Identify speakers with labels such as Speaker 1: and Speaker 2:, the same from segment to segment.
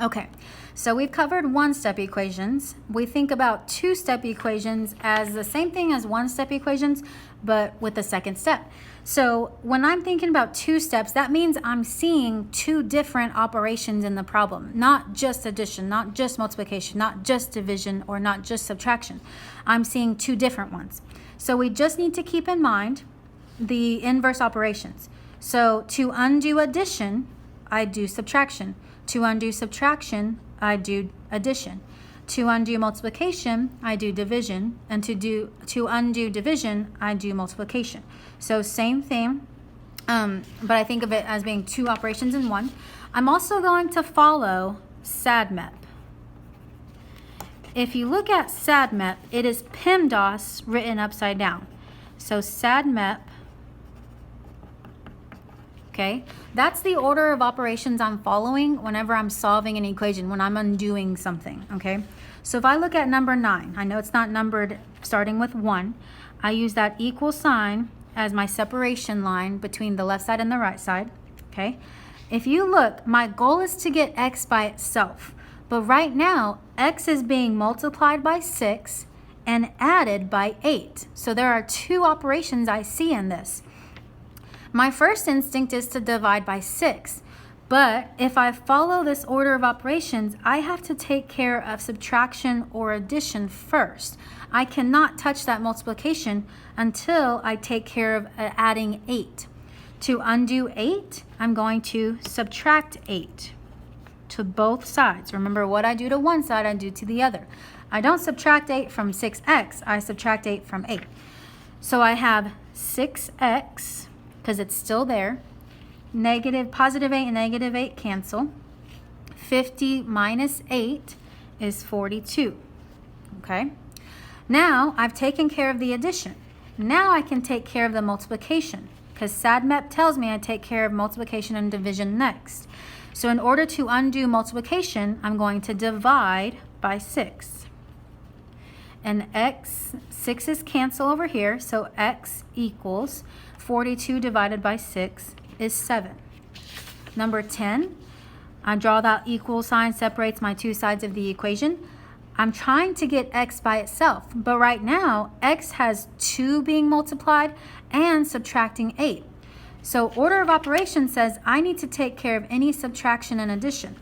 Speaker 1: Okay, so we've covered one-step equations. We think about two-step equations as the same thing as one-step equations, but with the second step. So when I'm thinking about two steps, that means I'm seeing two different operations in the problem, not just addition, not just multiplication, not just division, or not just subtraction. I'm seeing two different ones. So we just need to keep in mind the inverse operations. So to undo addition, I do subtraction. To undo subtraction, I do addition. To undo multiplication, I do division. And to undo division, I do multiplication. So same thing, but I think of it as being two operations in one. I'm also going to follow SADMEP. If you look at SADMEP, it is PEMDAS written upside down. So SADMEP, okay, that's the order of operations I'm following whenever I'm solving an equation, when I'm undoing something, okay? So if I look at number 9, I know it's not numbered starting with 1. I use that equal sign as my separation line between the left side and the right side, okay? If you look, my goal is to get x by itself. But right now, x is being multiplied by 6 and added by 8. So there are two operations I see in this. My first instinct is to divide by 6. But if I follow this order of operations, I have to take care of subtraction or addition first. I cannot touch that multiplication until I take care of adding 8. To undo 8, I'm going to subtract 8 to both sides. Remember, what I do to one side, I do to the other. I don't subtract 8 from 6x, I subtract 8 from 8. So I have 6x, because it's still there. Positive 8 and negative 8 cancel. 50 minus 8 is 42. Okay? Now I've taken care of the addition. Now I can take care of the multiplication, because SADMEP tells me I take care of multiplication and division next. So in order to undo multiplication, I'm going to divide by 6. And 6's cancel over here, so x equals 42 divided by 6 is 7. Number 10, I draw that equal sign, separates my two sides of the equation. I'm trying to get x by itself, but right now, x has 2 being multiplied and subtracting 8. So order of operations says I need to take care of any subtraction and addition.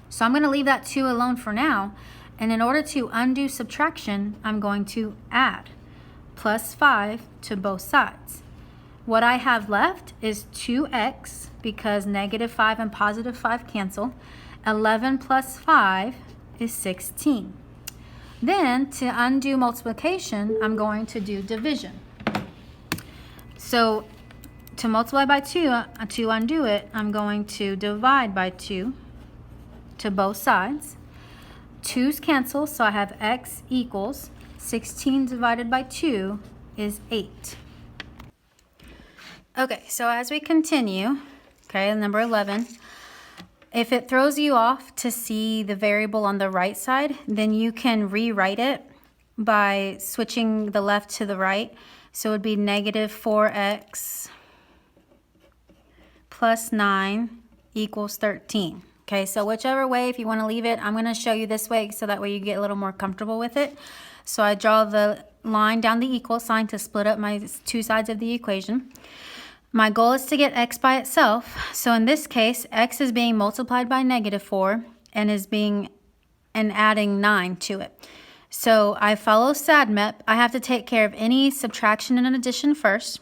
Speaker 1: So I'm going to leave that 2 alone for now. And in order to undo subtraction, I'm going to add plus 5 to both sides. What I have left is 2x, because negative 5 and positive 5 cancel. 11 plus 5 is 16. Then to undo multiplication, I'm going to do division. So to multiply by 2, to undo it, I'm going to divide by 2 to both sides. 2's cancel, so I have x equals 16 divided by 2 is 8. Okay, so as we continue, okay, number 11, if it throws you off to see the variable on the right side, then you can rewrite it by switching the left to the right. So it would be negative 4x plus 9 equals 13. Okay, so whichever way, if you want to leave it, I'm going to show you this way so that way you get a little more comfortable with it. So I draw the line down the equal sign to split up my two sides of the equation. My goal is to get x by itself. So in this case, x is being multiplied by negative 4 and adding 9 to it. So I follow SADMEP. I have to take care of any subtraction and addition first.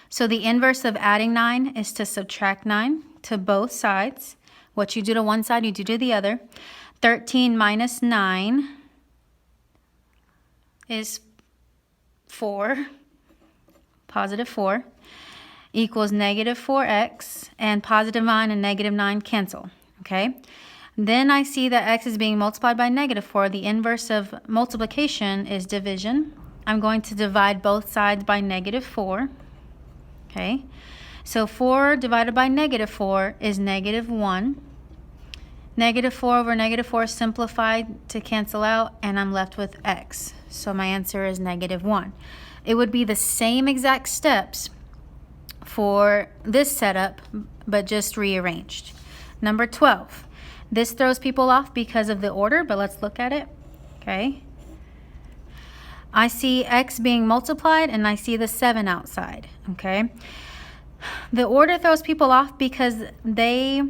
Speaker 1: So the inverse of adding 9 is to subtract 9 to both sides. What you do to one side, you do to the other. 13 minus 9 is 4, positive 4, equals negative 4x, and positive 9 and negative 9 cancel, okay? Then I see that x is being multiplied by negative 4. The inverse of multiplication is division. I'm going to divide both sides by negative 4, okay? So 4 divided by negative 4 is negative 1. Negative 4 over negative 4 is simplified to cancel out, and I'm left with x. So my answer is negative 1. It would be the same exact steps for this setup, but just rearranged. Number 12. This throws people off because of the order, but let's look at it. Okay. I see x being multiplied and I see the 7 outside. Okay. The order throws people off because they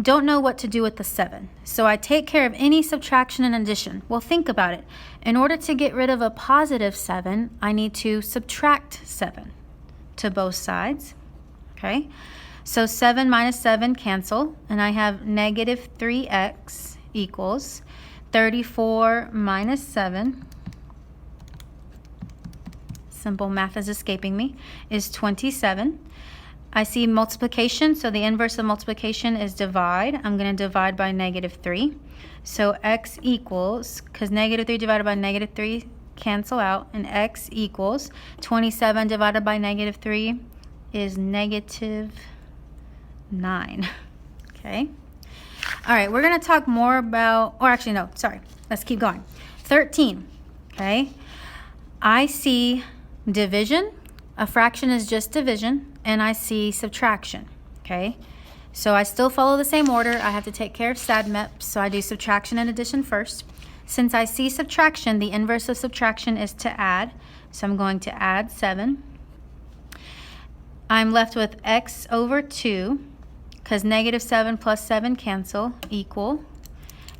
Speaker 1: don't know what to do with the 7. So I take care of any subtraction and addition. Well, think about it. In order to get rid of a positive 7, I need to subtract 7 to both sides. Okay, so 7 minus 7 cancel, and I have negative 3x equals 34 minus 7. Simple math is escaping me, is 27. I see multiplication, so the inverse of multiplication is divide. I'm going to divide by negative 3. So x equals, because negative 3 divided by negative 3 cancel out, and x equals 27 divided by negative 3 is negative 9. Okay. All right, we're going to talk more about, or actually no, sorry. Let's keep going. 13. Okay. I see division. A fraction is just division, and I see subtraction. Okay, so I still follow the same order. I have to take care of SADMEP, so I do subtraction and addition first. Since I see subtraction, the inverse of subtraction is to add, so I'm going to add 7. I'm left with x over 2, because negative 7 plus 7 cancel, equal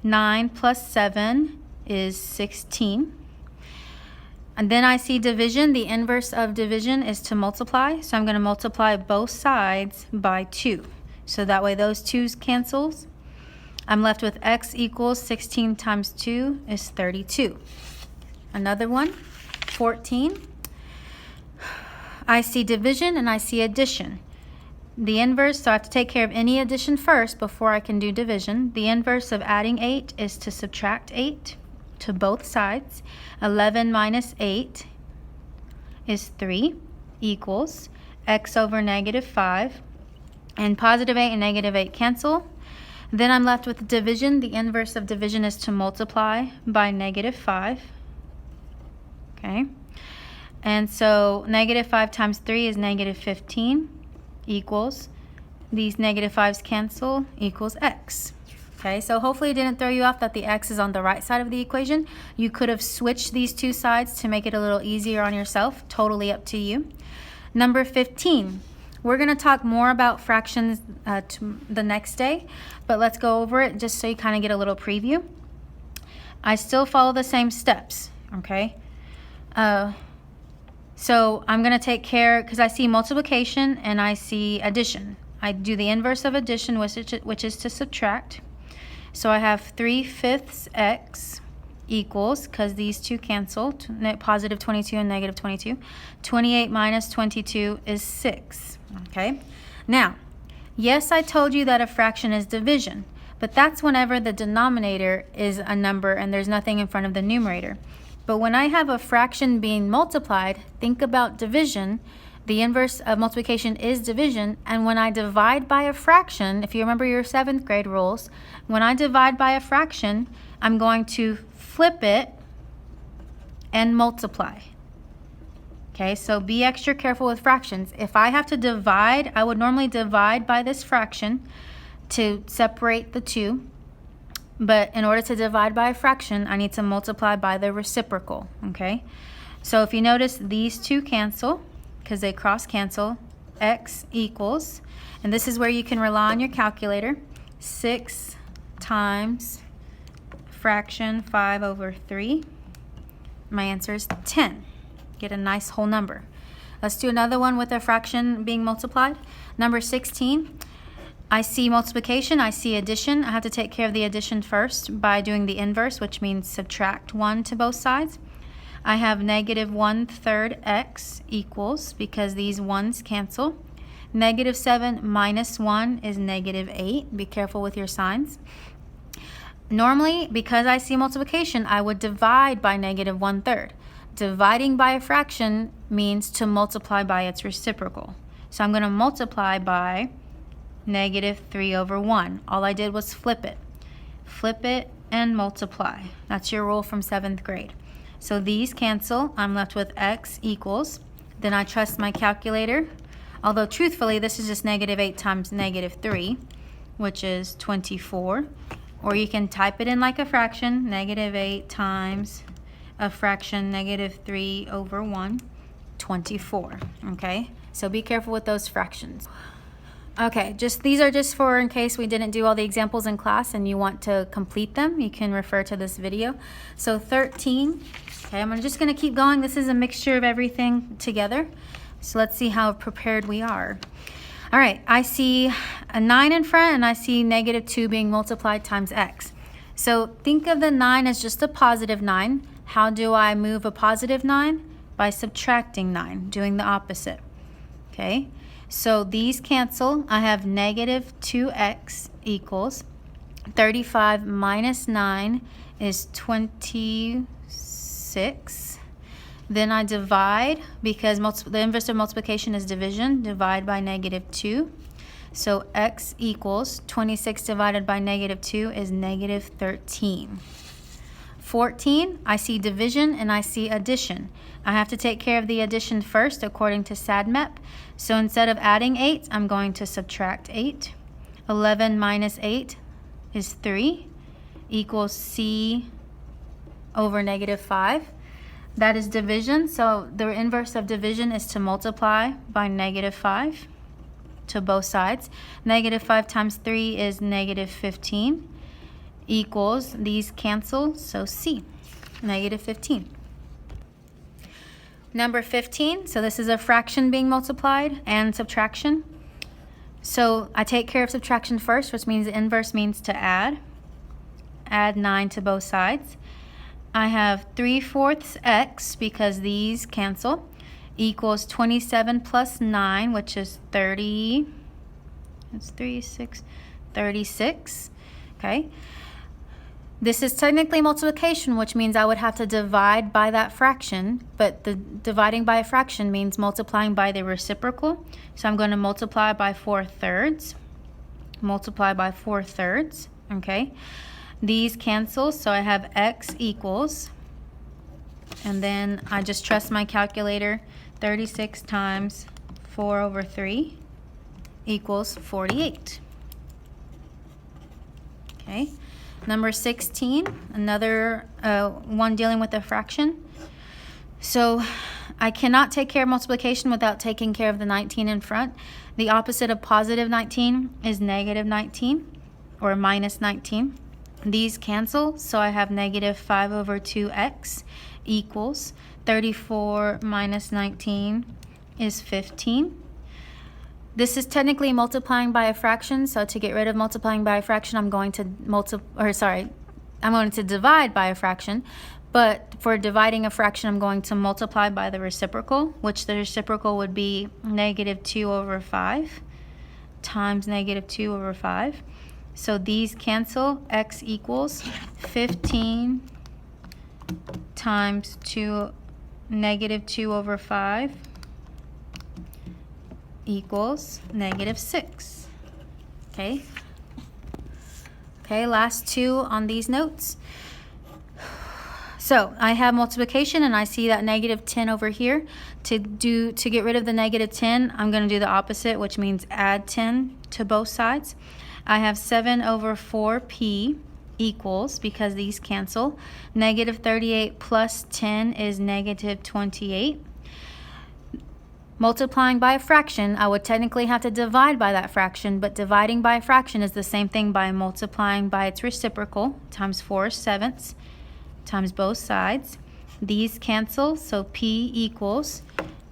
Speaker 1: 9 plus 7 is 16. And then I see division. The inverse of division is to multiply. So I'm going to multiply both sides by 2. So that way those 2's cancels. I'm left with x equals 16 times 2 is 32. Another one, 14. I see division and I see addition. The inverse, so I have to take care of any addition first before I can do division. The inverse of adding 8 is to subtract 8. To both sides. 11 minus 8 is 3 equals x over negative 5, and positive 8 and negative 8 cancel. Then I'm left with division. The inverse of division is to multiply by negative 5. Okay, and so negative 5 times 3 is negative 15 equals, these negative 5's cancel, equals x. Okay, so hopefully it didn't throw you off that the x is on the right side of the equation. You could have switched these two sides to make it a little easier on yourself. Totally up to you. Number 15. We're going to talk more about fractions the next day, but let's go over it just so you kind of get a little preview. I still follow the same steps, okay? So I'm going to take care, because I see multiplication and I see addition. I do the inverse of addition, which is to subtract. So I have 3/5 x equals, because these two cancel, positive 22 and negative 22. 28 minus 22 is 6. Okay. Now, yes, I told you that a fraction is division, but that's whenever the denominator is a number and there's nothing in front of the numerator. But when I have a fraction being multiplied, think about division. The inverse of multiplication is division, and when I divide by a fraction, if you remember your 7th grade rules, when I divide by a fraction, I'm going to flip it and multiply. Okay, so be extra careful with fractions. If I have to divide, I would normally divide by this fraction to separate the two, but in order to divide by a fraction, I need to multiply by the reciprocal, okay? So if you notice, these two cancel, because they cross cancel, x equals, and this is where you can rely on your calculator, 6 times fraction 5 over 3. My answer is 10. Get a nice whole number. Let's do another one with a fraction being multiplied. Number 16, I see multiplication, I see addition. I have to take care of the addition first by doing the inverse, which means subtract 1 to both sides. I have negative 1/3 x equals, because these 1's cancel. Negative 7 minus 1 is negative 8. Be careful with your signs. Normally, because I see multiplication, I would divide by negative 1/3. Dividing by a fraction means to multiply by its reciprocal. So I'm going to multiply by negative 3 over 1. All I did was flip it. Flip it and multiply. That's your rule from 7th grade. So these cancel. I'm left with x equals. Then I trust my calculator. Although truthfully, this is just negative 8 times negative 3. which is 24. Or you can type it in like a fraction, -8 times a fraction, -3 over 1, 24, okay? So be careful with those fractions. Okay, these are just for in case we didn't do all the examples in class and you want to complete them, you can refer to this video. So 13, okay, I'm just gonna keep going. This is a mixture of everything together. So let's see how prepared we are. All right, I see a 9 in front and I see -2 being multiplied times x. So think of the 9 as just a positive 9. How do I move a positive 9? By subtracting 9, doing the opposite. Okay, so these cancel. I have -2x equals 35 minus 9 is 26. Then I divide, because the inverse of multiplication is division, divide by -2. So x equals 26 divided by -2 is -13. 14, I see division and I see addition. I have to take care of the addition first according to SADMEP. So instead of adding 8, I'm going to subtract 8. 11 minus 8 is 3 equals c over -5. That is division, so the inverse of division is to multiply by -5 to both sides. -5 times 3 is -15 equals, these cancel, so C, -15. Number 15, so this is a fraction being multiplied and subtraction. So I take care of subtraction first, which means the inverse means to add. Add 9 to both sides. I have 3/4 x, because these cancel, equals 27 plus 9, which is 30. It's 36. Okay. This is technically multiplication, which means I would have to divide by that fraction, but the dividing by a fraction means multiplying by the reciprocal. So I'm going to multiply by 4/3. Multiply by 4/3. Okay. These cancel, so I have x equals, and then I just trust my calculator, 36 times 4/3 equals 48. Okay, number 16, another one dealing with a fraction. So I cannot take care of multiplication without taking care of the 19 in front. The opposite of positive 19 is -19 or -19. These cancel, so I have -5/2x equals 34 minus 19 is 15. This is technically multiplying by a fraction, so to get rid of multiplying by a fraction, I'm going to divide by a fraction, but for dividing a fraction, I'm going to multiply by the reciprocal, which the reciprocal would be -2/5 times -2/5. So these cancel, x equals 15 times -2/5 equals -6. Okay. Okay, last two on these notes. So I have multiplication and I see that -10 over here. To get rid of the -10, I'm going to do the opposite, which means add 10 to both sides. I have 7/4p equals, because these cancel, -38 plus 10 is -28. Multiplying by a fraction, I would technically have to divide by that fraction, but dividing by a fraction is the same thing by multiplying by its reciprocal, times 4/7 times both sides. These cancel, so p equals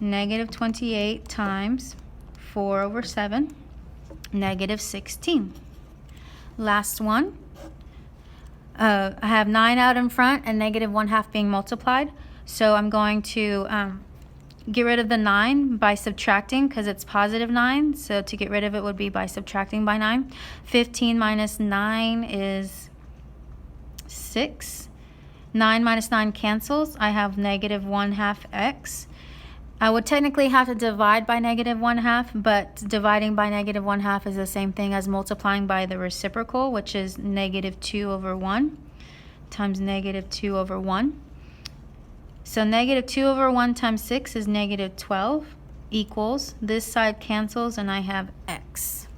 Speaker 1: -28 times 4/7, -16. Last one. I have 9 out in front and -1/2 being multiplied. So I'm going to get rid of the 9 by subtracting, because it's +9. So to get rid of it would be by subtracting by 9. 15 minus 9 is 6. 9 minus 9 cancels. I have -1/2 x. I would technically have to divide by -1/2, but dividing by -1/2 is the same thing as multiplying by the reciprocal, which is -2/1 times -2/1. So -2/1 times 6 is -12 equals, this side cancels and I have x.